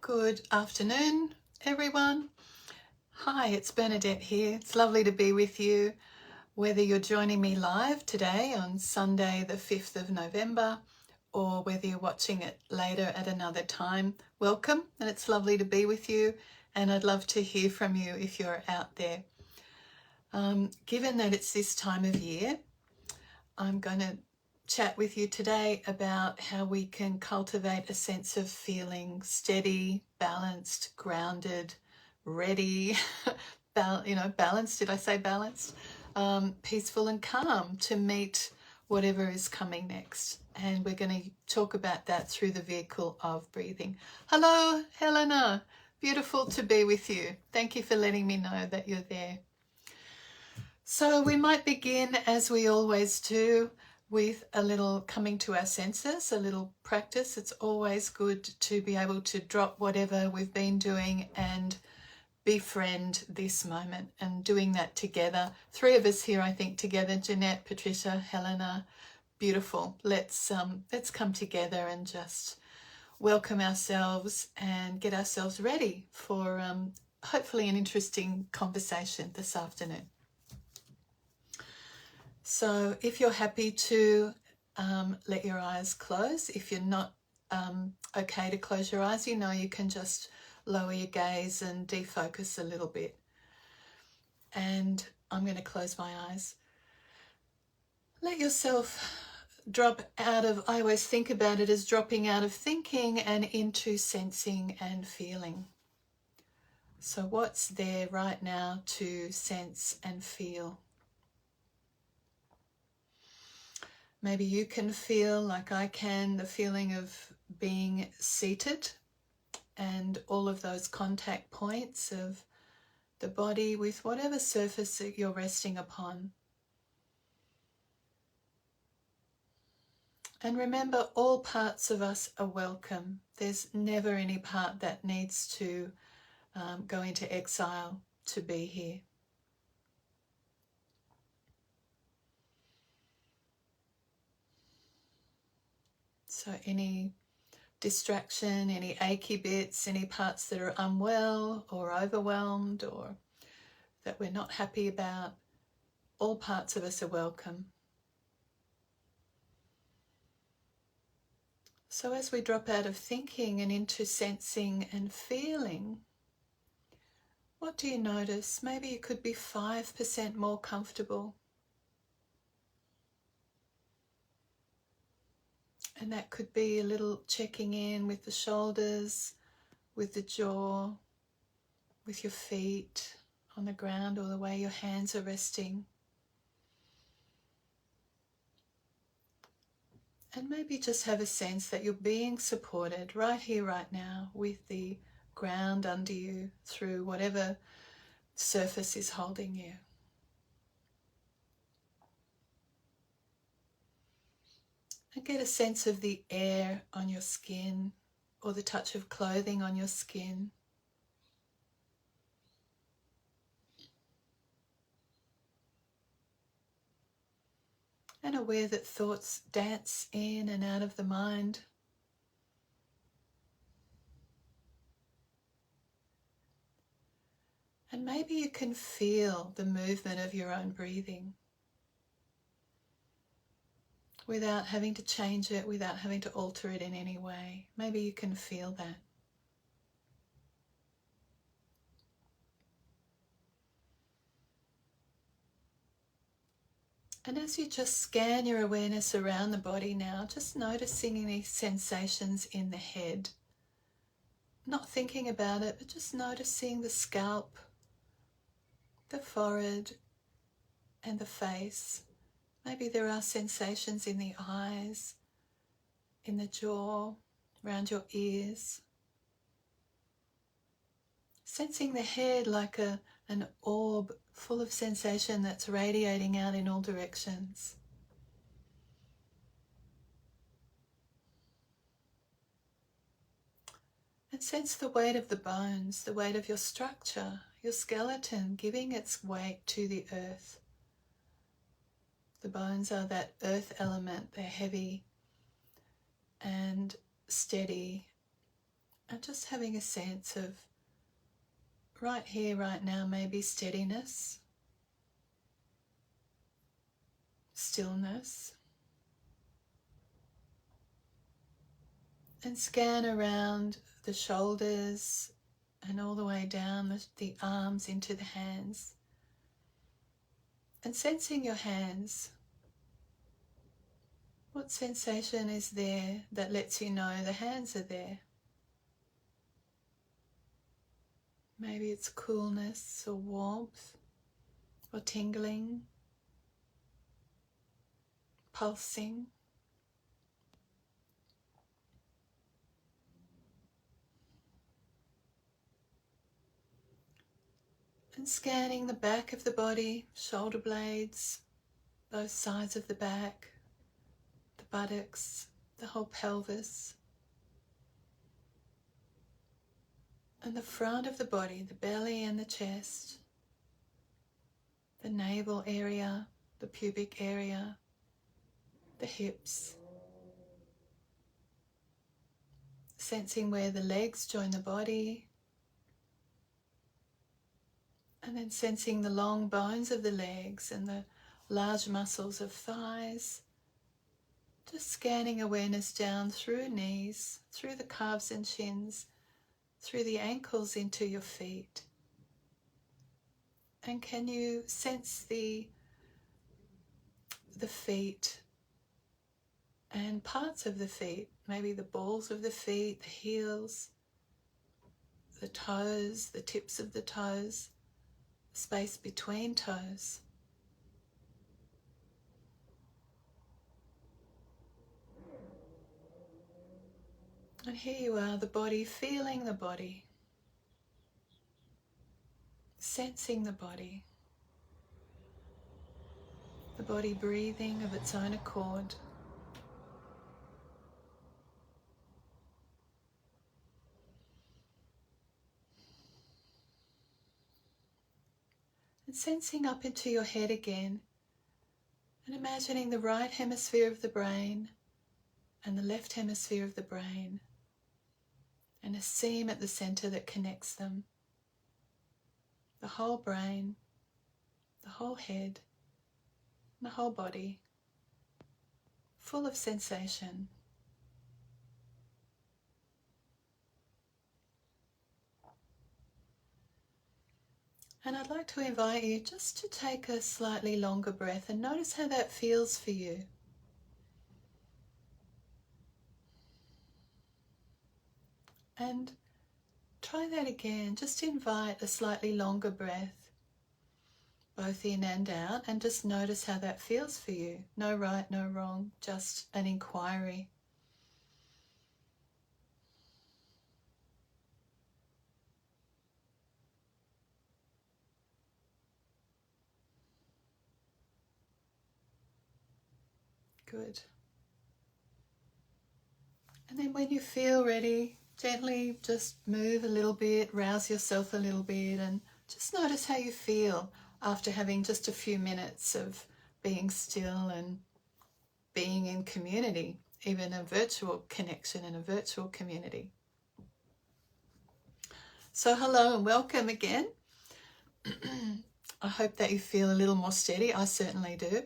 Good afternoon, everyone. Hi, it's Bernadette here. It's lovely to be with you, whether you're joining me live today on Sunday, the 5th of November, or whether you're watching it later at another time. Welcome, and it's lovely to be with you, and I'd love to hear from you if you're out there. Given that it's this time of year, I'm going to chat with you today about how we can cultivate a sense of feeling steady, balanced, grounded, ready, balanced, did I say balanced? Peaceful and calm to meet whatever is coming next. And we're going to talk about that through the vehicle of breathing. Hello, Helena. Beautiful to be with you. Thank you for letting me know that you're there. So we might begin, as we always do, with a little coming to our senses, a little practice. It's always good to be able to drop whatever we've been doing and befriend this moment, and doing that together. Three of us here, I think, together, Jeanette, Patricia, Helena. Beautiful. Let's come together and just welcome ourselves and get ourselves ready for hopefully an interesting conversation this afternoon. So if you're happy to let your eyes close, if you're not okay to close your eyes, you can just lower your gaze and defocus a little bit. And I'm going to close my eyes. Let yourself drop out of, I always think about it as dropping out of thinking and into sensing and feeling. So what's there right now to sense and feel? Maybe you can feel, like I can, the feeling of being seated and all of those contact points of the body with whatever surface that you're resting upon. And remember, all parts of us are welcome. There's never any part that needs to go into exile to be here. So any distraction, any achy bits, any parts that are unwell or overwhelmed or that we're not happy about, all parts of us are welcome. So as we drop out of thinking and into sensing and feeling, what do you notice? Maybe you could be 5% more comfortable. And that could be a little checking in with the shoulders, with the jaw, with your feet on the ground or the way your hands are resting. And maybe just have a sense that you're being supported right here, right now, with the ground under you through whatever surface is holding you. And get a sense of the air on your skin or the touch of clothing on your skin. And aware that thoughts dance in and out of the mind. And maybe you can feel the movement of your own breathing without having to change it, without having to alter it in any way. Maybe you can feel that. And as you just scan your awareness around the body now, just noticing any sensations in the head. Not thinking about it, but just noticing the scalp, the forehead, and the face. Maybe there are sensations in the eyes, in the jaw, around your ears. Sensing the head like an orb full of sensation that's radiating out in all directions. And sense the weight of the bones, the weight of your structure, your skeleton, giving its weight to the earth. The bones are that earth element. They're heavy and steady And just having a sense of right here, right now, maybe steadiness, stillness. And scan around the shoulders and all the way down the arms into the hands. And sensing your hands. What sensation is there that lets you know the hands are there? Maybe it's coolness or warmth or tingling, pulsing. And scanning the back of the body, shoulder blades, both sides of the back, the buttocks, the whole pelvis. And the front of the body, the belly and the chest, the navel area, the pubic area, the hips. Sensing where the legs join the body. And then sensing the long bones of the legs and the large muscles of thighs. Just scanning awareness down through knees, through the calves and shins, through the ankles into your feet. And can you sense the feet and parts of the feet, maybe the balls of the feet, the heels, the toes, the tips of the toes, space between toes. And here you are, the body, feeling the body, sensing the body breathing of its own accord. And sensing up into your head again, and imagining the right hemisphere of the brain and the left hemisphere of the brain, and a seam at the center that connects them. The whole brain, the whole head, the whole body, full of sensation. And I'd like to invite you just to take a slightly longer breath and notice how that feels for you. And try that again. Just invite a slightly longer breath, both in and out, and just notice how that feels for you. No right, no wrong, just an inquiry. Good. And then when you feel ready, gently just move a little bit, rouse yourself a little bit, and just notice how you feel after having just a few minutes of being still and being in community, even a virtual connection in a virtual community. So hello and welcome again. I hope that you feel a little more steady. I certainly do.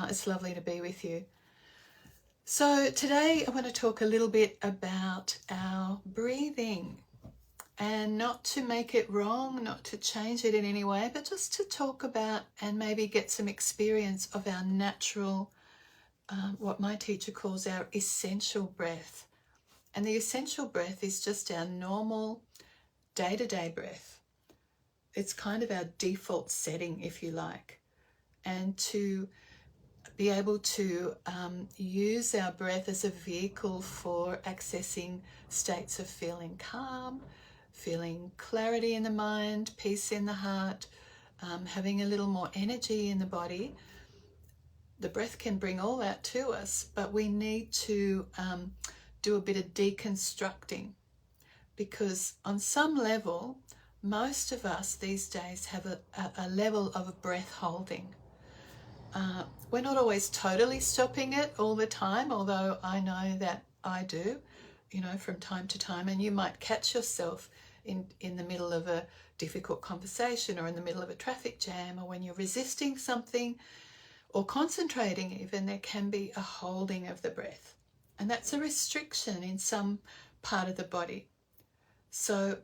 It's lovely to be with you. So today I want to talk a little bit about our breathing, and not to make it wrong, not to change it in any way, but just to talk about and maybe get some experience of our natural, what my teacher calls our essential breath. And the essential breath is just our normal day-to-day breath. It's kind of our default setting, if you like. And to be able to use our breath as a vehicle for accessing states of feeling calm, feeling clarity in the mind, peace in the heart, having a little more energy in the body. The breath can bring all that to us, but we need to do a bit of deconstructing, because on some level, most of us these days have a level of breath holding. We're not always totally stopping it all the time, although I know that I do. you know, from time to time, and you might catch yourself in the middle of a difficult conversation, or in the middle of a traffic jam, or when you're resisting something or concentrating even, there can be a holding of the breath. And that's a restriction in some part of the body. So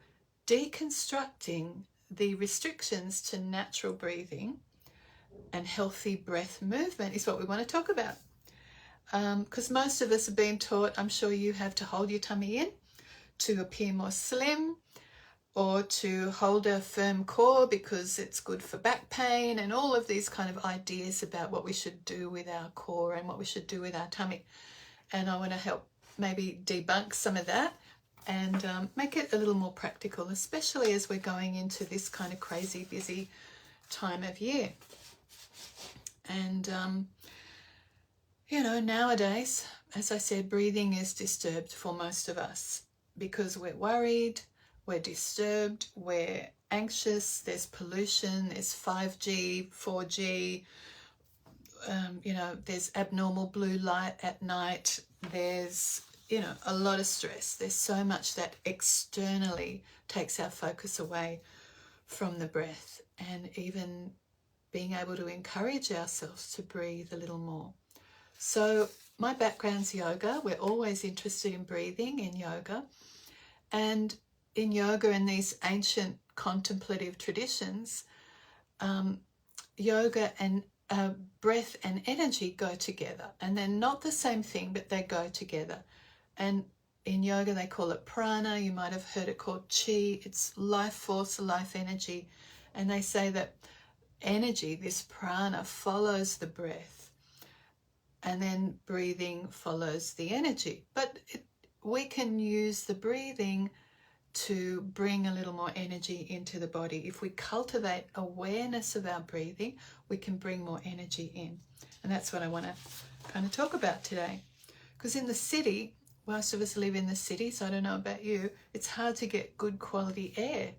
deconstructing the restrictions to natural breathing and healthy breath movement is what we want to talk about. Because most of us have been taught, I'm sure you have, to hold your tummy in to appear more slim, or to hold a firm core because it's good for back pain, and all of these kind of ideas about what we should do with our core and what we should do with our tummy. And I want to help maybe debunk some of that and make it a little more practical, especially as we're going into this kind of crazy busy time of year. And you know, nowadays, as I said, breathing is disturbed for most of us because we're worried, we're disturbed, we're anxious, there's pollution, there's 5G, 4G, you know, there's abnormal blue light at night, there's, you know, a lot of stress. There's so much that externally takes our focus away from the breath, and even being able to encourage ourselves to breathe a little more. So my background's yoga. We're always interested in breathing in yoga. And in yoga and these ancient contemplative traditions, yoga and breath and energy go together. And they're not the same thing, but they go together. And in yoga, they call it prana. You might have heard it called chi. It's life force, life energy. And they say that energy, this prana, follows the breath. And then breathing follows the energy. But we can use the breathing to bring a little more energy into the body. If we cultivate awareness of our breathing, we can bring more energy in. And that's what I want to kind of talk about today. Because in the city, most of us live in the city, so I don't know about you, it's hard to get good quality air.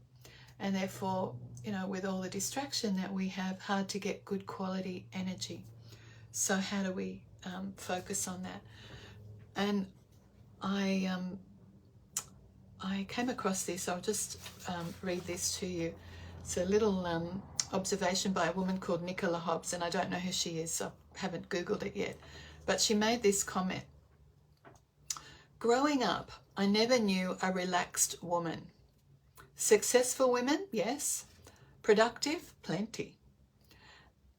And therefore, you know, with all the distraction that we have, hard to get good quality energy. So how do we focus on that? And I came across this. I'll just read this to you. It's a little observation by a woman called Nicola Hobbs, and I don't know who she is, so I haven't Googled it yet. But she made this comment. Growing up, I never knew a relaxed woman. Successful women, yes. Productive, plenty.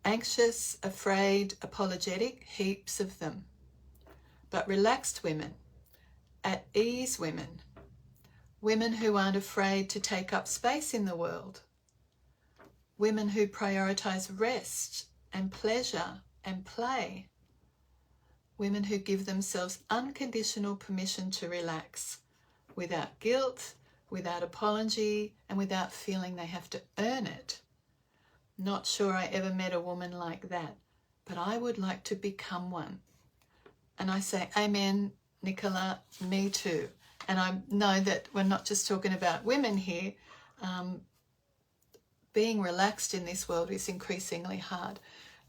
Anxious, afraid, apologetic, heaps of them. But relaxed women, at ease women, women who aren't afraid to take up space in the world, women who prioritize rest and pleasure and play, women who give themselves unconditional permission to relax without guilt, without apology, and without feeling they have to earn it. Not sure I ever met a woman like that, but I would like to become one. And I say, amen, Nicola, me too. And I know that we're not just talking about women here. Being relaxed in this world is increasingly hard.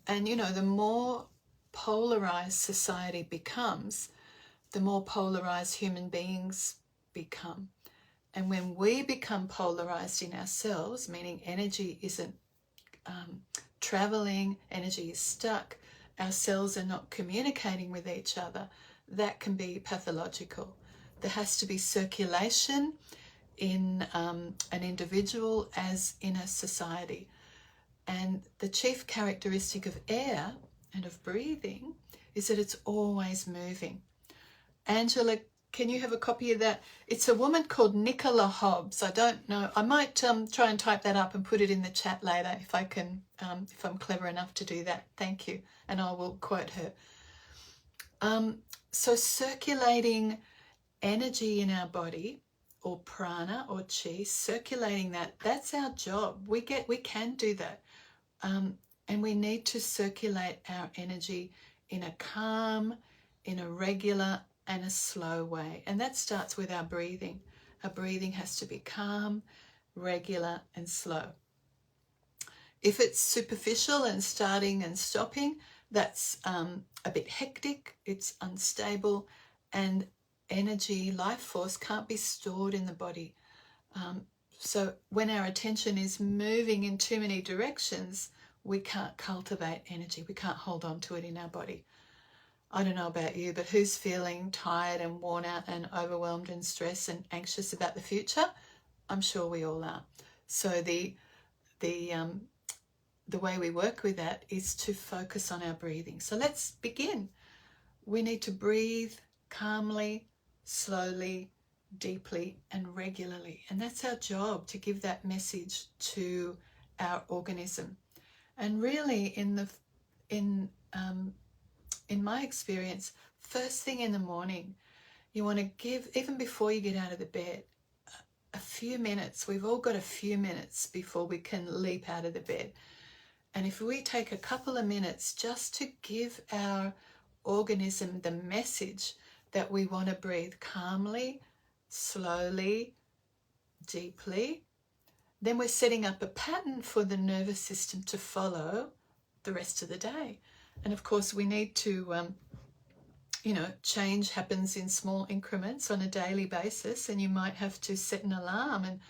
And, you know, the more polarized society becomes, the more polarized human beings become. And when we become polarized in ourselves, meaning energy isn't traveling, energy is stuck, our cells are not communicating with each other, that can be pathological. There has to be circulation in an individual as in a society. And the chief characteristic of air and of breathing is that it's always moving. Angela, can you have a copy of that? It's a woman called Nicola Hobbs. I don't know. I might try and type that up and put it in the chat later if I can, if I'm clever enough to do that. Thank you. And I will quote her. So circulating energy in our body, or prana or chi, circulating that's our job. We can do that. And we need to circulate our energy in a calm, in a regular and a slow way. And that starts with our breathing. Our breathing has to be calm, regular and slow. If it's superficial and starting and stopping, that's a bit hectic, it's unstable, and energy, life force can't be stored in the body. So when our attention is moving in too many directions, we can't cultivate energy. We can't hold on to it in our body. I don't know about you, but who's feeling tired and worn out and overwhelmed and stressed and anxious about the future? I'm sure we all are. So the way we work with that is to focus on our breathing. So let's begin. We need to breathe calmly, slowly, deeply, and regularly. And that's our job, to give that message to our organism. And really, in my experience, first thing in the morning, you want to give, even before you get out of the bed, a few minutes. We've all got a few minutes before we can leap out of the bed. And if we take a couple of minutes just to give our organism the message that we want to breathe calmly, slowly, deeply, then we're setting up a pattern for the nervous system to follow the rest of the day. And of course, we need to, change happens in small increments on a daily basis, and you might have to set an alarm and,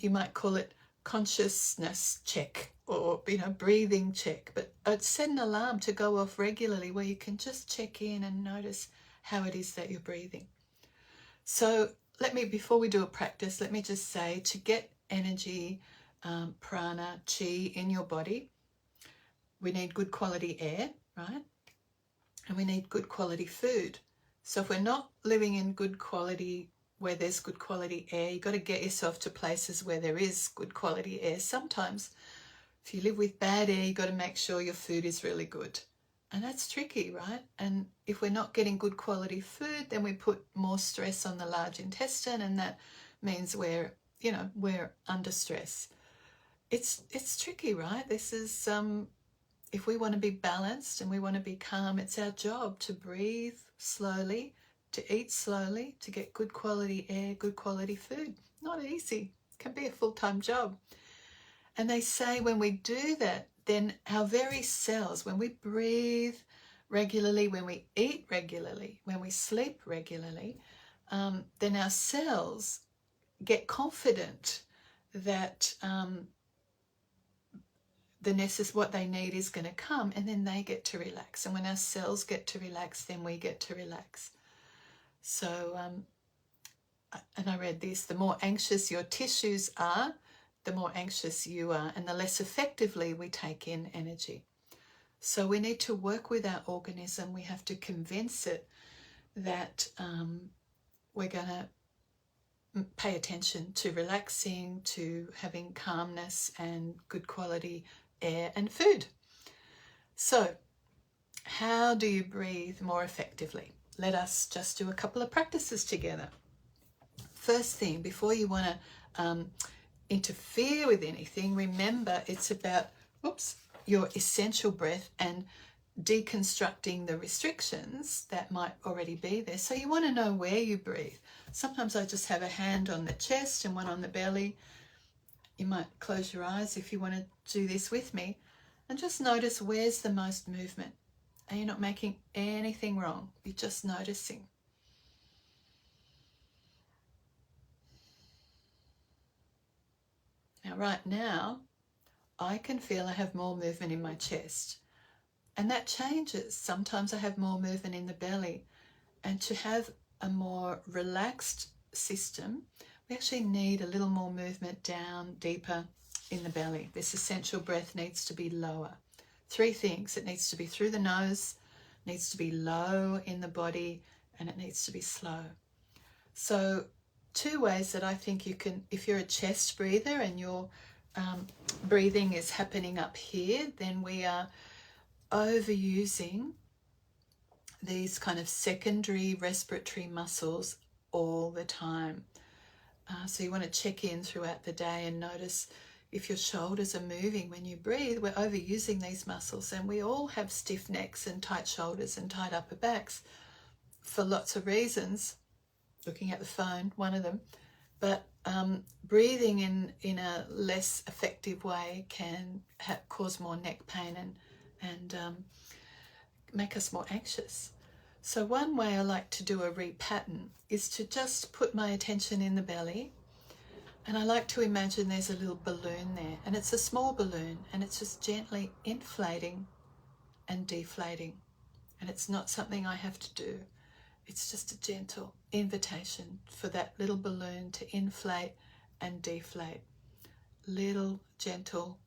you might call it consciousness check or, breathing check, but I'd set an alarm to go off regularly where you can just check in and notice how it is that you're breathing. So before we do a practice, let me just say, to get energy, prana, chi in your body, we need good quality air, right? And we need good quality food. So if we're not living in good quality, where there's good quality air, you've got to get yourself to places where there is good quality air. Sometimes if you live with bad air, you've got to make sure your food is really good. And that's tricky, right? And if we're not getting good quality food, then we put more stress on the large intestine, and that means we're under stress. It's tricky, right? This is, if we want to be balanced and we want to be calm, it's our job to breathe slowly, to eat slowly, to get good quality air, good quality food. Not easy. It can be a full-time job. And they say when we do that, then our very cells, when we breathe regularly, when we eat regularly, when we sleep regularly, then our cells get confident that what they need is going to come, and then they get to relax. And when our cells get to relax, then we get to relax. So, and I read this, the more anxious your tissues are, the more anxious you are, and the less effectively we take in energy. So we need to work with our organism. We have to convince it that we're going to pay attention to relaxing, to having calmness and good quality air and food. So how do you breathe more effectively? Let us just do a couple of practices together. First thing, before you want to interfere with anything, remember it's about your essential breath and deconstructing the restrictions that might already be there. So you want to know where you breathe. Sometimes I just have a hand on the chest and one on the belly. You might close your eyes if you want to do this with me, and just notice where's the most movement. And you're not making anything wrong. You're just noticing. Now, right now, I can feel I have more movement in my chest. And that changes. Sometimes I have more movement in the belly. And to have a more relaxed system, we actually need a little more movement down deeper in the belly. This essential breath needs to be lower. 3 things. It needs to be through the nose, needs to be low in the body, and it needs to be slow. So 2 ways that I think you can, if you're a chest breather and your breathing is happening up here, then we are overusing these kind of secondary respiratory muscles all the time. So you want to check in throughout the day and notice if your shoulders are moving when you breathe. We're overusing these muscles, and we all have stiff necks and tight shoulders and tight upper backs for lots of reasons. Looking at the phone, one of them. But breathing in a less effective way can cause more neck pain and make us more anxious. So one way I like to do a repattern is to just put my attention in the belly, and I like to imagine there's a little balloon there, and it's a small balloon, and it's just gently inflating and deflating. And it's not something I have to do. It's just a gentle invitation for that little balloon to inflate and deflate. Little gentle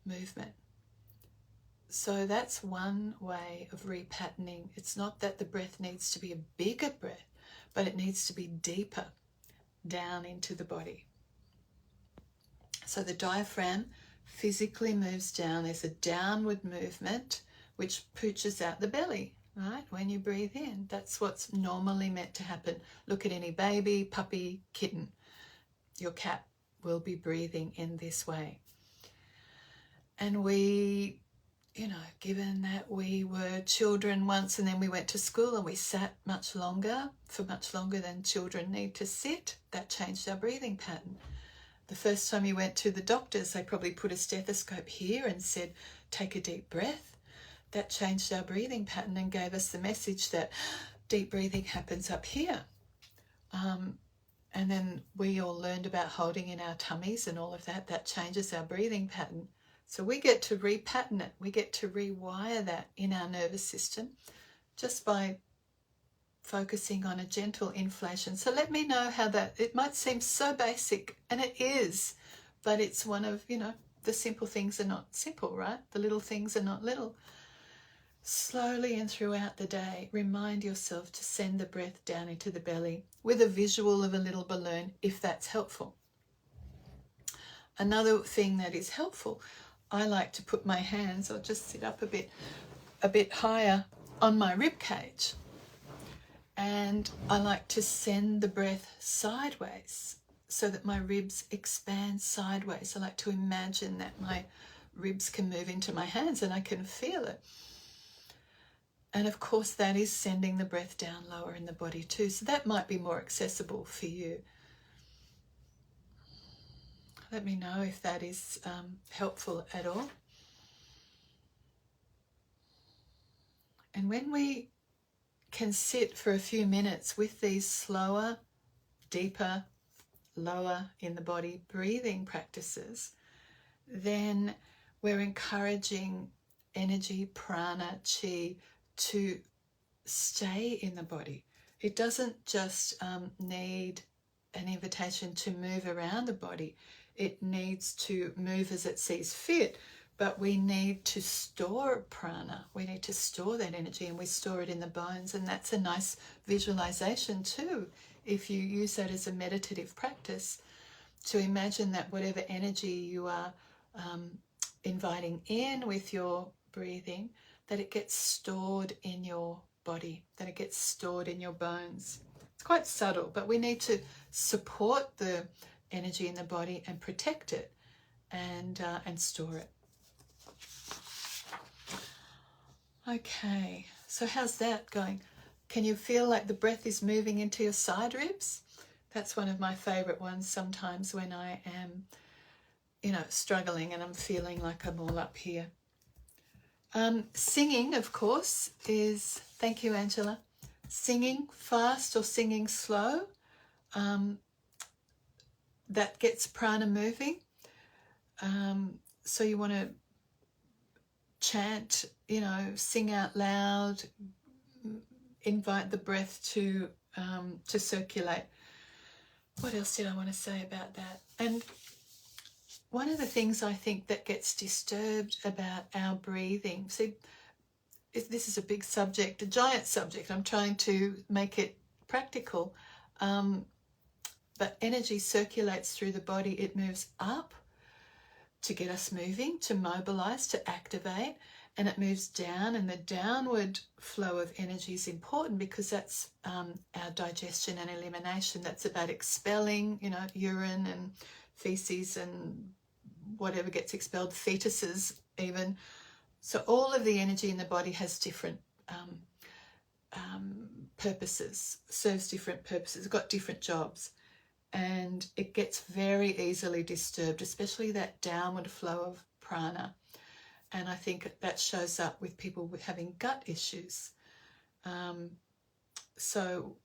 movement. So that's one way of repatterning. It's not that the breath needs to be a bigger breath, but it needs to be deeper down into the body. So the diaphragm physically moves down. There's a downward movement which pushes out the belly, right? When you breathe in, that's what's normally meant to happen. Look at any baby, puppy, kitten. Your cat will be breathing in this way. And we, given that we were children once and then we went to school and we sat much longer than children need to sit, that changed our breathing pattern. The first time you went to the doctors, they probably put a stethoscope here and said, take a deep breath. That changed our breathing pattern and gave us the message that deep breathing happens up here. And then we all learned about holding in our tummies and all of that. That changes our breathing pattern. So we get to repattern it. We get to rewire that in our nervous system just by focusing on a gentle inflation. So let me know how that, it might seem so basic, and it is, but it's one of, the simple things are not simple, right? The little things are not little. Slowly and throughout the day, remind yourself to send the breath down into the belly with a visual of a little balloon, if that's helpful. Another thing that is helpful, I like to put my hands, I'll just sit up a bit higher on my rib cage. And I like to send the breath sideways so that my ribs expand sideways. I like to imagine that my ribs can move into my hands and I can feel it. And of course, that is sending the breath down lower in the body too. So that might be more accessible for you. Let me know if that is helpful at all. And when we can sit for a few minutes with these slower, deeper, lower in the body breathing practices, then we're encouraging energy, prana, chi to stay in the body. It doesn't just need an invitation to move around the body. It needs to move as it sees fit. But we need to store prana. We need to store that energy, and we store it in the bones. And that's a nice visualization too, if you use that as a meditative practice, to imagine that whatever energy you are inviting in with your breathing, that it gets stored in your body, that it gets stored in your bones. It's quite subtle, but we need to support the energy in the body and protect it and store it. Okay, so how's that going? Can you feel like the breath is moving into your side ribs? That's one of my favorite ones sometimes when I am, struggling and I'm feeling like I'm all up here. Singing, of course, is, thank you, Angela, singing fast or singing slow, that gets prana moving. So you want to chant, sing out loud, invite the breath to circulate. What else did I want to say about that? And one of the things I think that gets disturbed about our breathing, see, this is a big subject, a giant subject. I'm trying to make it practical. But energy circulates through the body. It moves up to get us moving, to mobilize, to activate, and it moves down, and the downward flow of energy is important because that's our digestion and elimination. That's about expelling, urine and feces and whatever gets expelled, fetuses even. So all of the energy in the body has different purposes, serves different purposes, got different jobs. And it gets very easily disturbed, especially that downward flow of prana. And I think that shows up with people with having gut issues. So,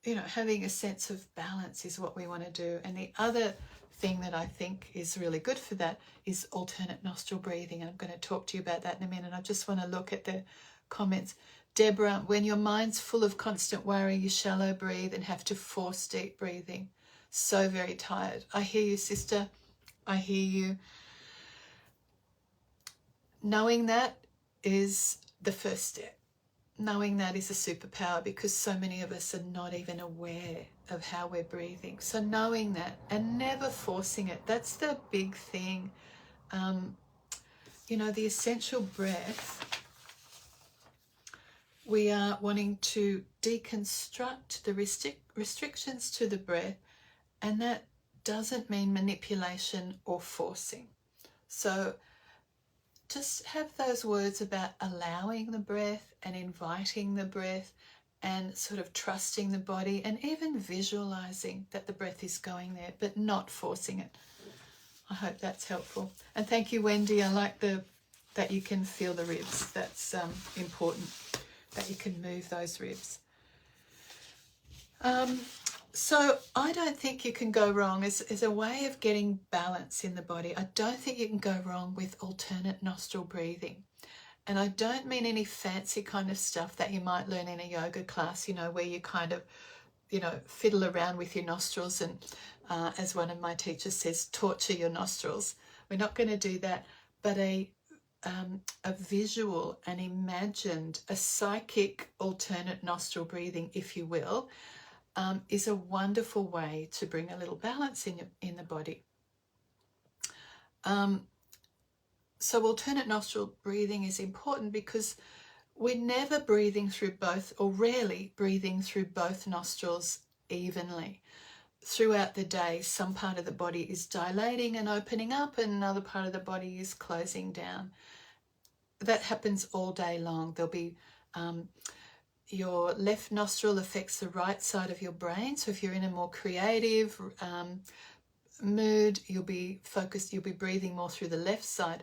you know, having a sense of balance is what we want to do. And the other thing that I think is really good for that is alternate nostril breathing. And I'm going to talk to you about that in a minute. I just want to look at the comments. Deborah, when your mind's full of constant worry, you shallow breathe and have to force deep breathing. So very tired. I hear you, sister. I hear you. Knowing that is the first step. Knowing that is a superpower, because so many of us are not even aware of how we're breathing. So knowing that and never forcing it, that's the big thing. You know, the essential breath, we are wanting to deconstruct the restrictions to the breath, and that doesn't mean manipulation or forcing. So just have those words about allowing the breath and inviting the breath and sort of trusting the body, and even visualizing that the breath is going there, but not forcing it. I hope that's helpful. And thank you, Wendy. I like that you can feel the ribs. That's important, that you can move those ribs. So I don't think you can go wrong as a way of getting balance in the body. I don't think you can go wrong with alternate nostril breathing. And I don't mean any fancy kind of stuff that you might learn in a yoga class, you know, where you kind of, you know, fiddle around with your nostrils and, as one of my teachers says, torture your nostrils. We're not going to do that, but a visual, an imagined, a psychic alternate nostril breathing, if you will, is a wonderful way to bring a little balance in the body. So alternate nostril breathing is important because we're never breathing through both, or rarely breathing through both nostrils evenly. Throughout the day, some part of the body is dilating and opening up, and another part of the body is closing down. That happens all day long. There'll be your left nostril affects the right side of your brain. So if you're in a more creative mood, you'll be focused, you'll be breathing more through the left side.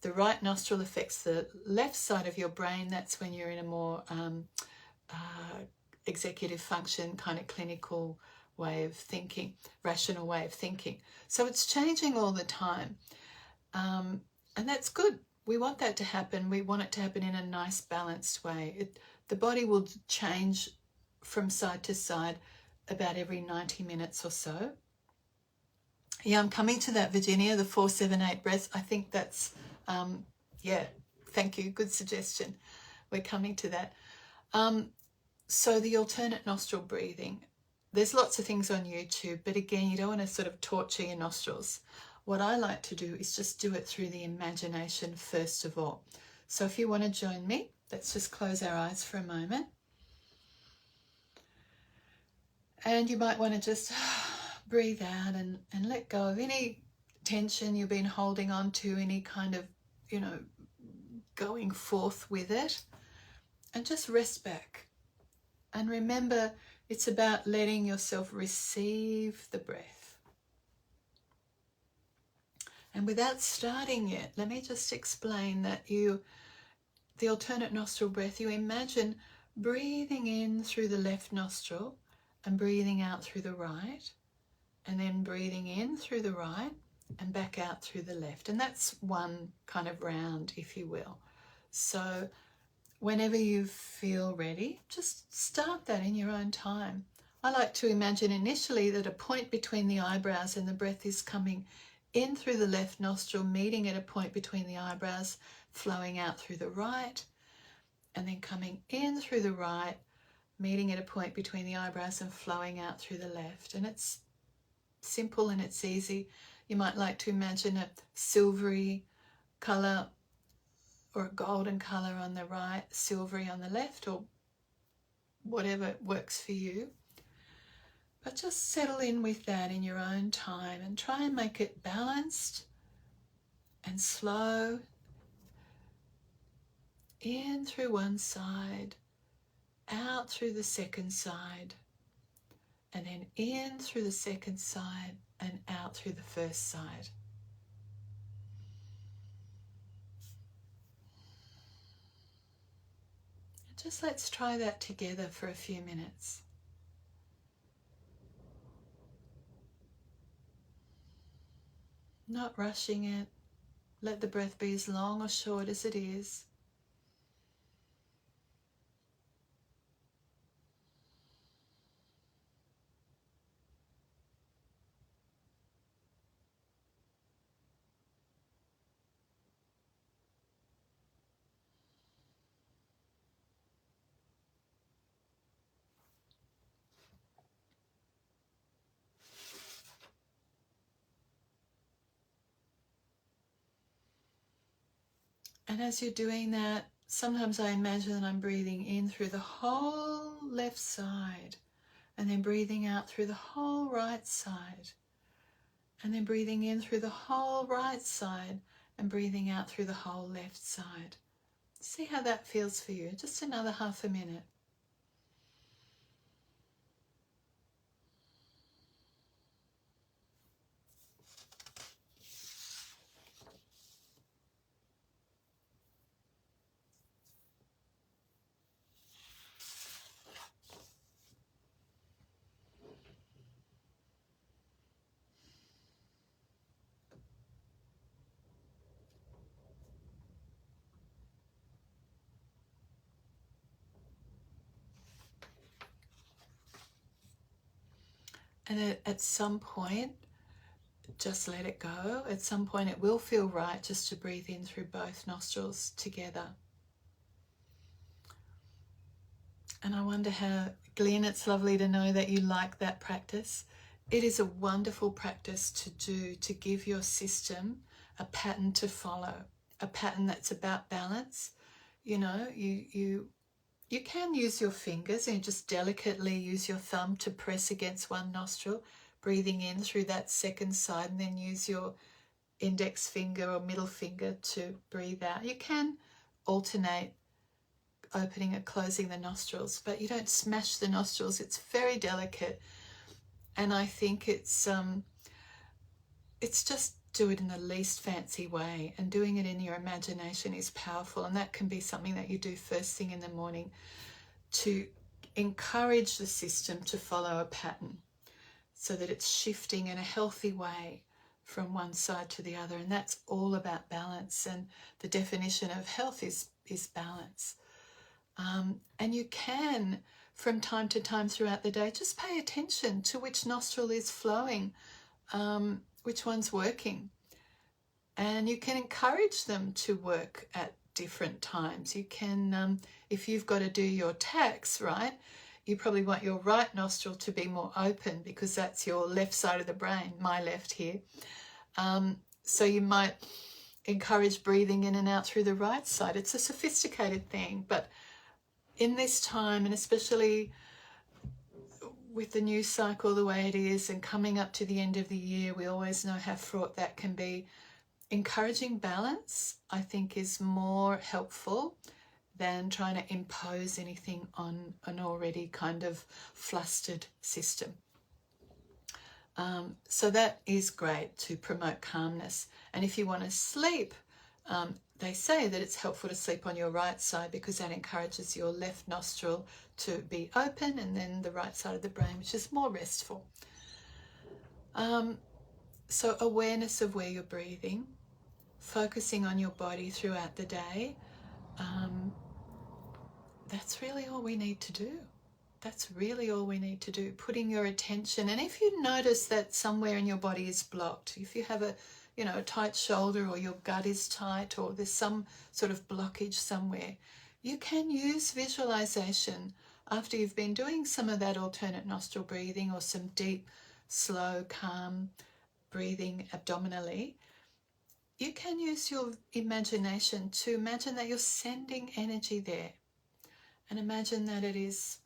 The right nostril affects the left side of your brain. That's when you're in a more executive function, kind of clinical way of thinking, rational way of thinking. So it's changing all the time. And that's good. We want that to happen. We want it to happen in a nice, balanced way. The body will change from side to side about every 90 minutes or so. Yeah, I'm coming to that, Virginia, the 4-7-8 breaths. I think that's, yeah, thank you. Good suggestion. We're coming to that. So the alternate nostril breathing, there's lots of things on YouTube, but again, you don't want to sort of torture your nostrils. What I like to do is just do it through the imagination first of all. So if you want to join me, let's just close our eyes for a moment. And you might want to just breathe out and let go of any tension you've been holding on to, any kind of, you know, going forth with it. And just rest back. And remember, it's about letting yourself receive the breath. And without starting yet, let me just explain that the alternate nostril breath, you imagine breathing in through the left nostril and breathing out through the right, and then breathing in through the right and back out through the left. And that's one kind of round, if you will. So whenever you feel ready, just start that in your own time. I like to imagine initially that a point between the eyebrows and the breath is coming in through the left nostril, meeting at a point between the eyebrows, flowing out through the right, and then coming in through the right, meeting at a point between the eyebrows and flowing out through the left. And it's simple and it's easy. You might like to imagine a silvery colour or a golden colour on the right, silvery on the left, or whatever works for you. But just settle in with that in your own time and try and make it balanced and slow. In through one side, out through the second side, and then in through the second side and out through the first side. Just let's try that together for a few minutes. Not rushing it. Let the breath be as long or short as it is. And as you're doing that, sometimes I imagine that I'm breathing in through the whole left side, and then breathing out through the whole right side, and then breathing in through the whole right side, and breathing out through the whole left side. See how that feels for you. Just another half a minute. And at some point, just let it go. At some point it will feel right just to breathe in through both nostrils together. And I wonder how, Glenn, it's lovely to know that you like that practice. It is a wonderful practice to do, to give your system a pattern to follow, a pattern that's about balance. You know, you can use your fingers and just delicately use your thumb to press against one nostril, breathing in through that second side, and then use your index finger or middle finger to breathe out. You can alternate opening and closing the nostrils, but you don't smash the nostrils. It's very delicate, and I think it's just do it in the least fancy way, and doing it in your imagination is powerful, and that can be something that you do first thing in the morning to encourage the system to follow a pattern so that it's shifting in a healthy way from one side to the other. And that's all about balance, and the definition of health is balance. And you can, from time to time throughout the day, just pay attention to which nostril is flowing, which one's working. And you can encourage them to work at different times. You can, if you've got to do your tax, right, you probably want your right nostril to be more open because that's your left side of the brain, my left here. So you might encourage breathing in and out through the right side. It's a sophisticated thing, but in this time, and especially with the news cycle the way it is and coming up to the end of the year, we always know how fraught that can be. Encouraging balance, I think, is more helpful than trying to impose anything on an already kind of flustered system. So that is great to promote calmness. And if you want to sleep, they say that it's helpful to sleep on your right side because that encourages your left nostril to be open, and then the right side of the brain, which is more restful. So awareness of where you're breathing, focusing on your body throughout the day, that's really all we need to do. That's really all we need to do, putting your attention. And if you notice that somewhere in your body is blocked, if you have a tight shoulder, or your gut is tight, or there's some sort of blockage somewhere, you can use visualization after you've been doing some of that alternate nostril breathing or some deep, slow, calm breathing abdominally. You can use your imagination to imagine that you're sending energy there, and imagine that it is,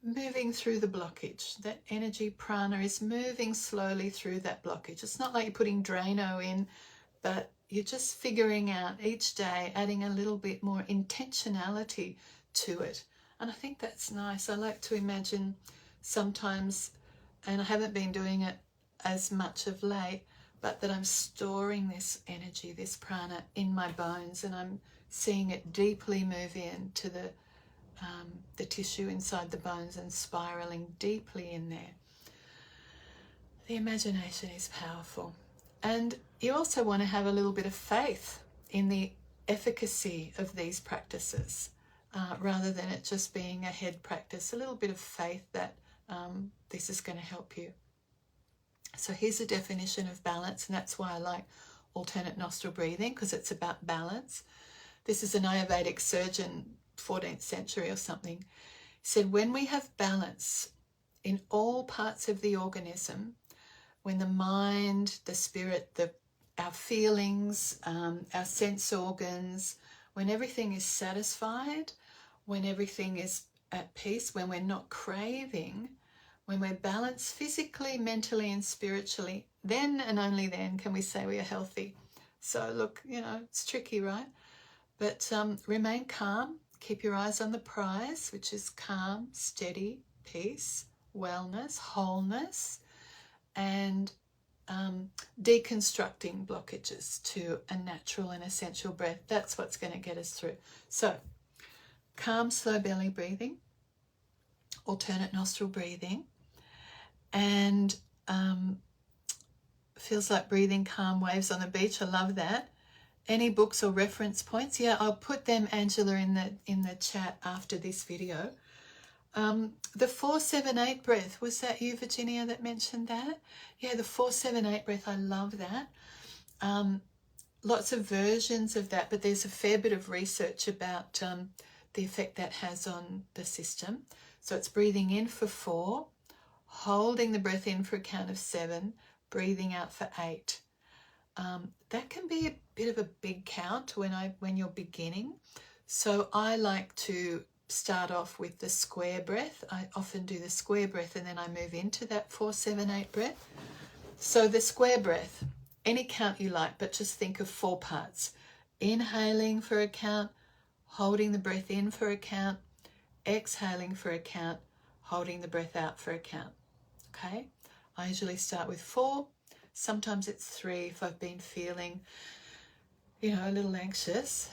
moving through the blockage. That energy prana is moving slowly through that blockage. It's not like you're putting Drano in, but you're just figuring out each day, adding a little bit more intentionality to it. And I think that's nice. I like to imagine sometimes, and I haven't been doing it as much of late, but that I'm storing this energy, this prana, in my bones, and I'm seeing it deeply move into the tissue inside the bones and spiraling deeply in there. The imagination is powerful. And you also want to have a little bit of faith in the efficacy of these practices, rather than it just being a head practice, a little bit of faith that this is going to help you. So here's a definition of balance, and that's why I like alternate nostril breathing, because it's about balance. This is an Ayurvedic surgeon, 14th century or something. He said, when we have balance in all parts of the organism, when the mind, the spirit, our feelings, our sense organs, when everything is satisfied, when everything is at peace, when we're not craving, when we're balanced physically, mentally, and spiritually, then and only then can we say we are healthy. So look, it's tricky, right? But remain calm. Keep your eyes on the prize, which is calm, steady, peace, wellness, wholeness, and deconstructing blockages to a natural and essential breath. That's what's going to get us through. So calm, slow belly breathing, alternate nostril breathing, and feels like breathing calm waves on the beach. I love that. Any books or reference points? Yeah, I'll put them, Angela, in the chat after this video. The 4-7-8 breath, was that you, Virginia, that mentioned that? Yeah, the 4-7-8 breath, I love that. Lots of versions of that, but there's a fair bit of research about the effect that has on the system. So it's breathing in for 4, holding the breath in for a count of 7, breathing out for 8. That can be a bit of a big count when you're beginning. So I like to start off with the square breath. I often do the square breath and then I move into that 4-7-8 breath. So the square breath, any count you like, but just think of 4 parts. Inhaling for a count, holding the breath in for a count, exhaling for a count, holding the breath out for a count. Okay? I usually start with 4. Sometimes it's 3 if I've been feeling, a little anxious.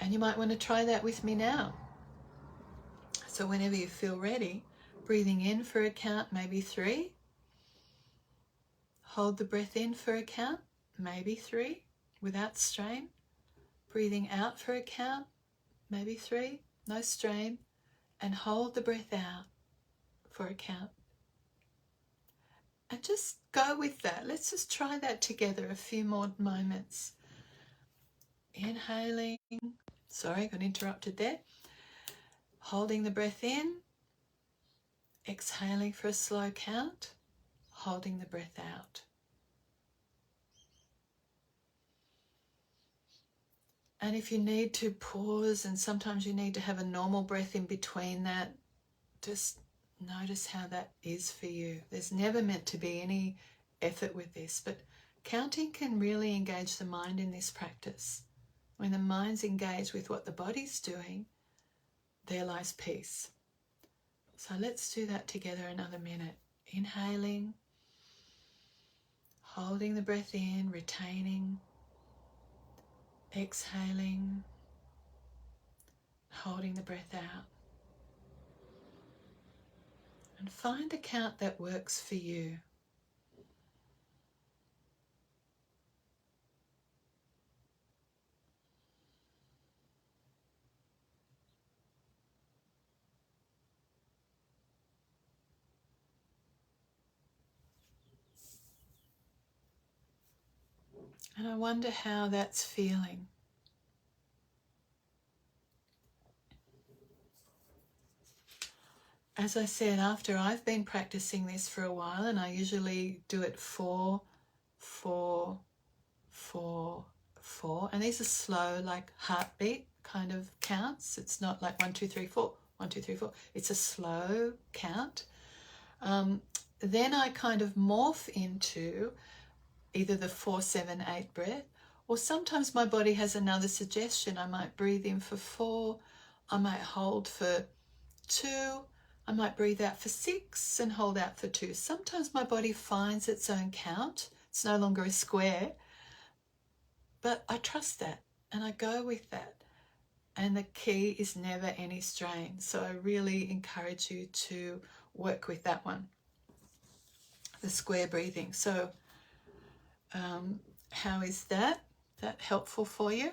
And you might want to try that with me now. So whenever you feel ready, breathing in for a count, maybe 3. Hold the breath in for a count, maybe 3, without strain. Breathing out for a count, maybe 3, no strain. And hold the breath out for a count. And just go with that. Let's just try that together a few more moments. Inhaling. Sorry, got interrupted there. Holding the breath in. Exhaling for a slow count. Holding the breath out. And if you need to pause, and sometimes you need to have a normal breath in between that, just notice how that is for you. There's never meant to be any effort with this, but counting can really engage the mind in this practice. When the mind's engaged with what the body's doing, there lies peace. So let's do that together another minute. Inhaling, holding the breath in, retaining, exhaling, holding the breath out. And find a count that works for you. And I wonder how that's feeling. As I said, after I've been practicing this for a while, and I usually do it 4, 4, 4, 4, and these are slow, like heartbeat kind of counts. It's not like 1, 2, 3, 4, 1, 2, 3, 4. It's a slow count. Then I kind of morph into either the 4-7-8 breath, or sometimes my body has another suggestion. I might breathe in for 4, I might hold for 2, I might breathe out for 6 and hold out for 2. Sometimes my body finds its own count It's no longer a square. But I trust that and I go with that. And the key is never any strain. So I really encourage you to work with that one, the square breathing. So how is that helpful for you?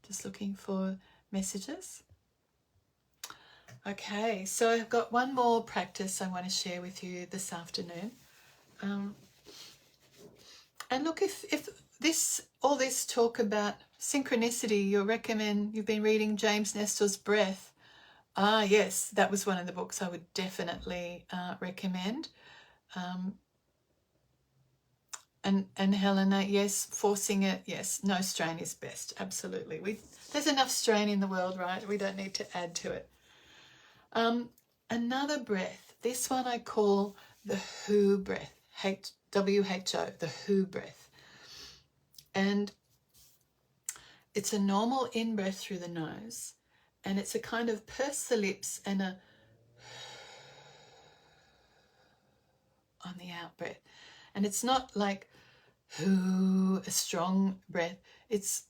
Just looking for messages. Okay, so I've got one more practice I want to share with you this afternoon. And look, if all this talk about synchronicity, you've been reading James Nestor's Breath. Ah, yes, that was one of the books I would definitely recommend. And Helena, yes, forcing it, yes, no strain is best, absolutely. There's enough strain in the world, right? We don't need to add to it. Another breath, this one I call the WHO breath, WHO, the WHO breath. And it's a normal in-breath through the nose, and it's a kind of purse the lips and a on the out-breath. And it's not like a strong breath. It's,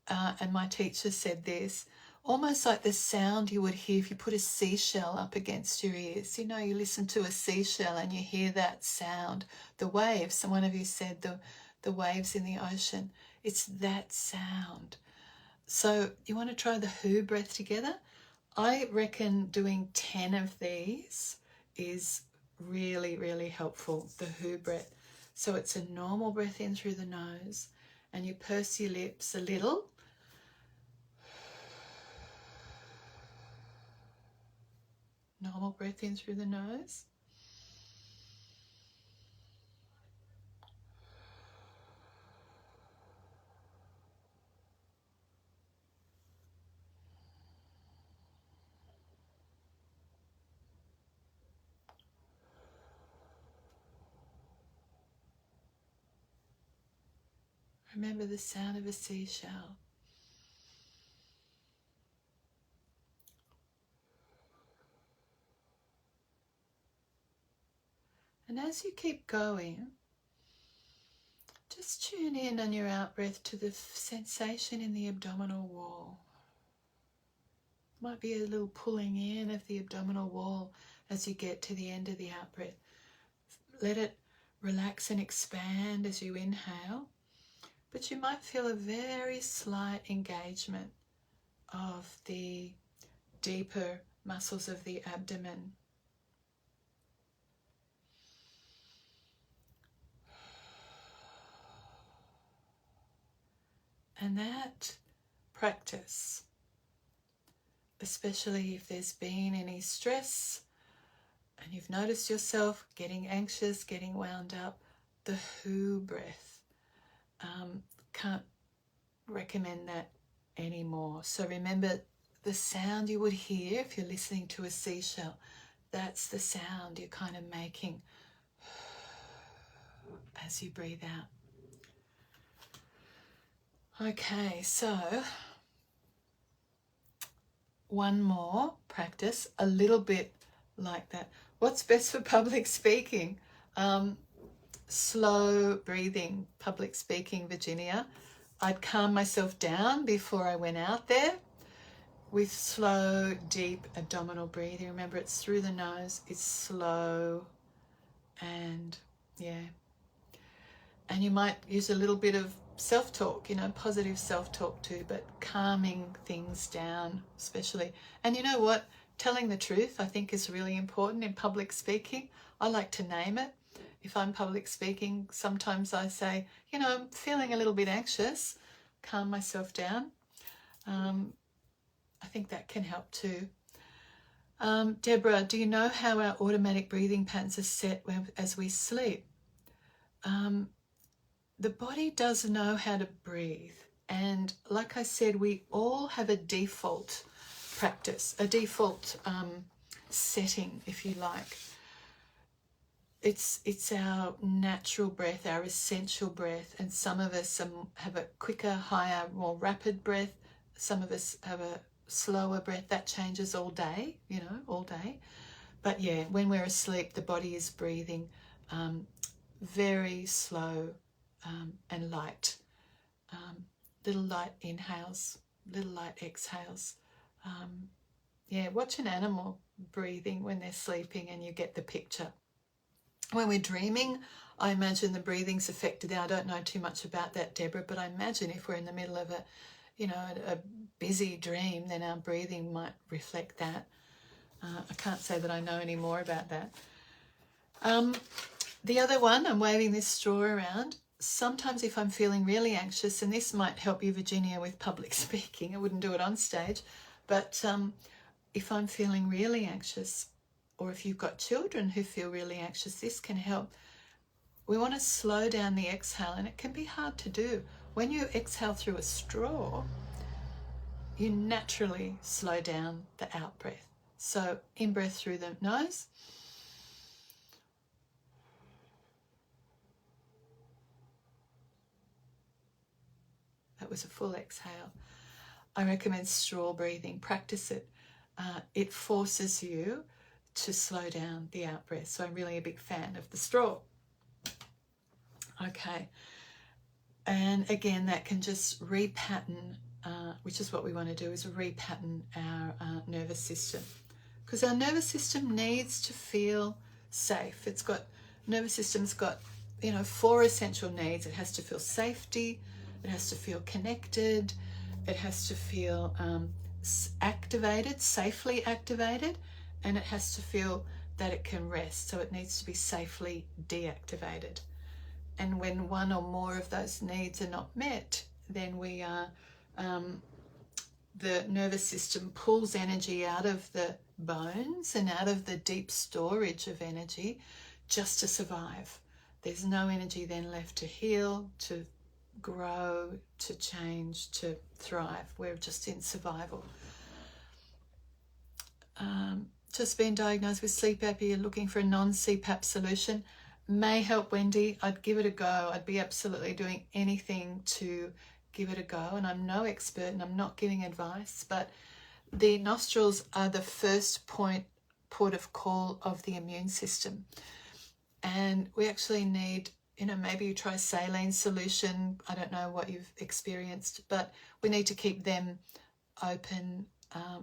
and my teacher said this, almost like the sound you would hear if you put a seashell up against your ears. You know, you listen to a seashell and you hear that sound, the waves. One of you said the waves in the ocean. It's that sound. So you want to try the WHO breath together? I reckon doing 10 of these is really, really helpful, the WHO breath. So it's a normal breath in through the nose, and you purse your lips a little. Normal breath in through the nose. Remember the sound of a seashell. And as you keep going, just tune in on your out-breath to the sensation in the abdominal wall. Might be a little pulling in of the abdominal wall as you get to the end of the out-breath. Let it relax and expand as you inhale, but you might feel a very slight engagement of the deeper muscles of the abdomen. And that practice, especially if there's been any stress and you've noticed yourself getting anxious, getting wound up, the WHO breath, can't recommend that anymore. So remember the sound you would hear if you're listening to a seashell. That's the sound you're kind of making as you breathe out. Okay, so one more practice, a little bit like that. What's best for public speaking? Slow breathing, public speaking, Virginia. I'd calm myself down before I went out there with slow, deep abdominal breathing. Remember, it's through the nose, it's slow, and yeah. And you might use a little bit of self-talk, positive self-talk too, but calming things down especially. And you know what? Telling the truth, I think, is really important in public speaking. I like to name it. If I'm public speaking, sometimes I say, I'm feeling a little bit anxious, calm myself down. I think that can help too. Deborah, do you know how our automatic breathing patterns are set as we sleep? The body does know how to breathe. And like I said, we all have a default practice, a default setting, if you like. It's our natural breath, our essential breath, and some of us have a quicker, higher, more rapid breath. Some of us have a slower breath. That changes all day, all day. But yeah, when we're asleep, the body is breathing very slow and light. Little light inhales, little light exhales. Yeah, watch an animal breathing when they're sleeping and you get the picture. When we're dreaming, I imagine the breathing's affected. I don't know too much about that, Deborah, but I imagine if we're in the middle of a busy dream, then our breathing might reflect that. I can't say that I know any more about that. The other one, I'm waving this straw around. Sometimes if I'm feeling really anxious, and this might help you, Virginia, with public speaking, I wouldn't do it on stage, but if I'm feeling really anxious, or if you've got children who feel really anxious, this can help. We want to slow down the exhale, and it can be hard to do. When you exhale through a straw, you naturally slow down the out breath. So in breath through the nose. That was a full exhale. I recommend straw breathing. Practice it. It forces you to slow down the out breath. So I'm really a big fan of the straw. Okay. And again, that can just repattern, which is what we want to do, is repattern our nervous system. Because our nervous system needs to feel safe. Nervous system's got, 4 essential needs. It has to feel safety, it has to feel connected, it has to feel activated, safely activated, and it has to feel that it can rest. So it needs to be safely deactivated. And when one or more of those needs are not met, then the nervous system pulls energy out of the bones and out of the deep storage of energy just to survive. There's no energy then left to heal, to grow, to change, to thrive. We're just in survival. Just been diagnosed with sleep apnea, looking for a non-CPAP solution. May help, Wendy. I'd give it a go. I'd be absolutely doing anything to give it a go. And I'm no expert and I'm not giving advice, but the nostrils are the first port of call of the immune system. And we actually need, maybe you try saline solution. I don't know what you've experienced, but we need to keep them open,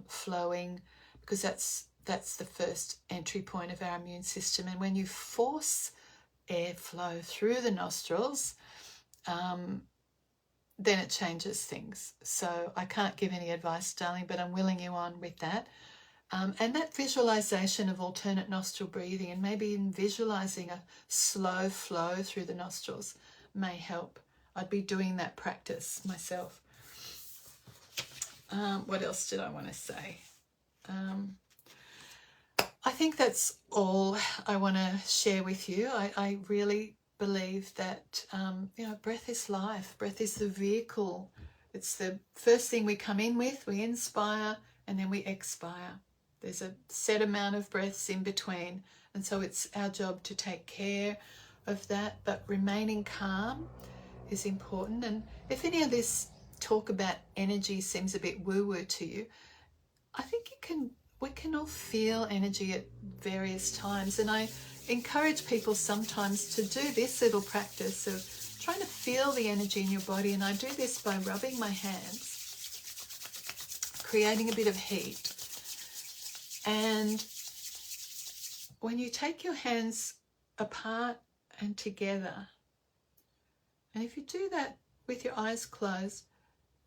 flowing, because that's the first entry point of our immune system. And when you force airflow through the nostrils, then it changes things. So I can't give any advice, darling, but I'm willing you on with that. And that visualization of alternate nostril breathing, and maybe even visualizing a slow flow through the nostrils, may help. I'd be doing that practice myself. What else did I want to say? I think that's all I want to share with you. I really believe that, breath is life. Breath is the vehicle. It's the first thing we come in with. We inspire and then we expire. There's a set amount of breaths in between. And so it's our job to take care of that. But remaining calm is important. And if any of this talk about energy seems a bit woo-woo to you, I think we can all feel energy at various times. And I encourage people sometimes to do this little practice of trying to feel the energy in your body. And I do this by rubbing my hands, creating a bit of heat. And when you take your hands apart and together, and if you do that with your eyes closed,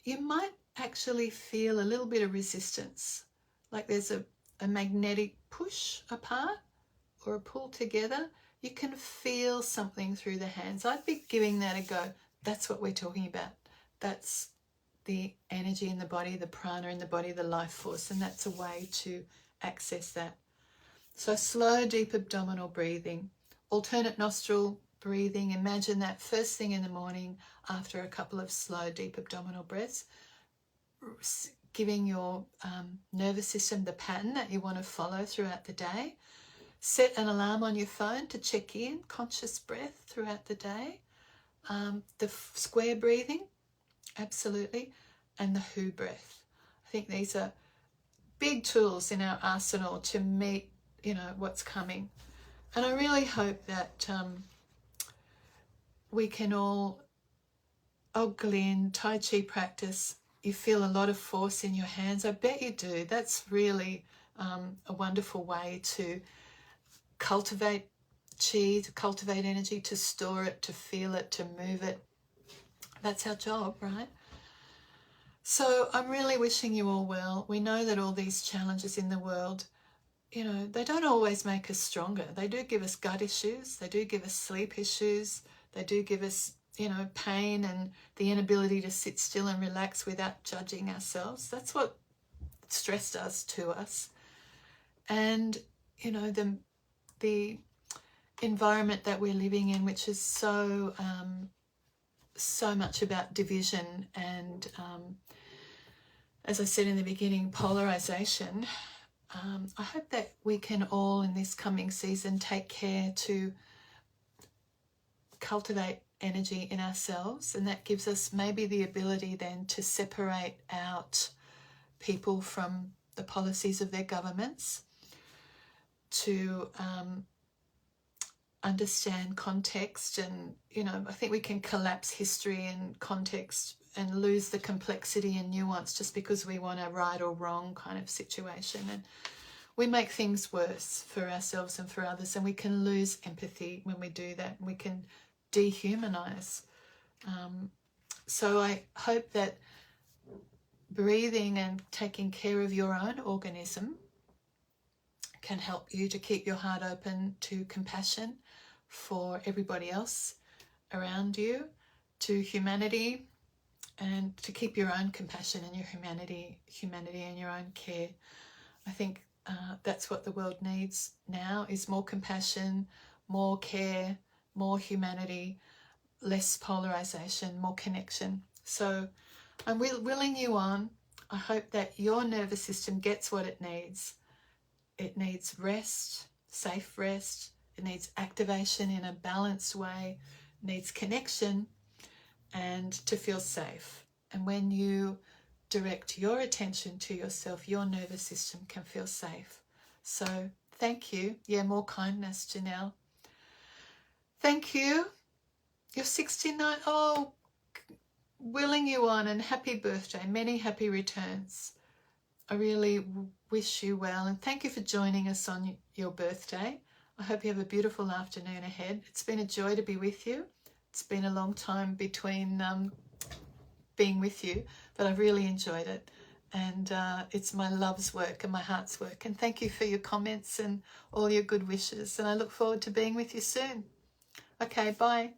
you might actually feel a little bit of resistance, like there's a magnetic push apart or a pull together. You can feel something through the hands. I'd be giving that a go. That's what we're talking about. That's the energy in the body, the prana in the body, the life force, and that's a way to access that. So slow, deep abdominal breathing, alternate nostril breathing. Imagine that first thing in the morning after a couple of slow, deep abdominal breaths, giving your nervous system the pattern that you want to follow throughout the day. Set an alarm on your phone to check in, conscious breath throughout the day. The square breathing, absolutely, and the who breath. I think these are big tools in our arsenal to meet, what's coming. And I really hope that we can all, Glenn, Tai Chi practice, you feel a lot of force in your hands. I bet you do. That's really a wonderful way to cultivate chi, to cultivate energy, to store it, to feel it, to move it. That's our job, right? So I'm really wishing you all well. We know that all these challenges in the world, you know, they don't always make us stronger. They do give us gut issues. They do give us sleep issues. They do give us, you know, pain and the inability to sit still and relax without judging ourselves. That's what stress does to us. And, you know, the environment that we're living in, which is so much about division and, as I said in the beginning, polarization. I hope that we can all in this coming season take care to cultivate energy in ourselves, and that gives us maybe the ability then to separate out people from the policies of their governments, to understand context. And, you know, I think we can collapse history and context and lose the complexity and nuance just because we want a right or wrong kind of situation. And we make things worse for ourselves and for others, and we can lose empathy when we do that. We can dehumanize. So I hope that breathing and taking care of your own organism can help you to keep your heart open to compassion for everybody else around you, to humanity, and to keep your own compassion and your humanity and your own care. I think that's what the world needs now, is more compassion, more care, more humanity, less polarization, more connection. So I'm willing you on. I hope that your nervous system gets what it needs. It needs rest, safe rest. It needs activation in a balanced way. It needs connection and to feel safe. And when you direct your attention to yourself, your nervous system can feel safe. So thank you. Yeah, more kindness, Janelle. Thank you. You're 69. Oh, willing you on, and happy birthday. Many happy returns. I really wish you well, and thank you for joining us on your birthday. I hope you have a beautiful afternoon ahead. It's been a joy to be with you. It's been a long time between being with you, but I've really enjoyed it. And it's my love's work and my heart's work. And thank you for your comments and all your good wishes. And I look forward to being with you soon. Okay, bye.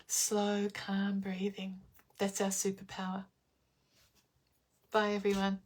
Slow, calm breathing. That's our superpower. Bye, everyone.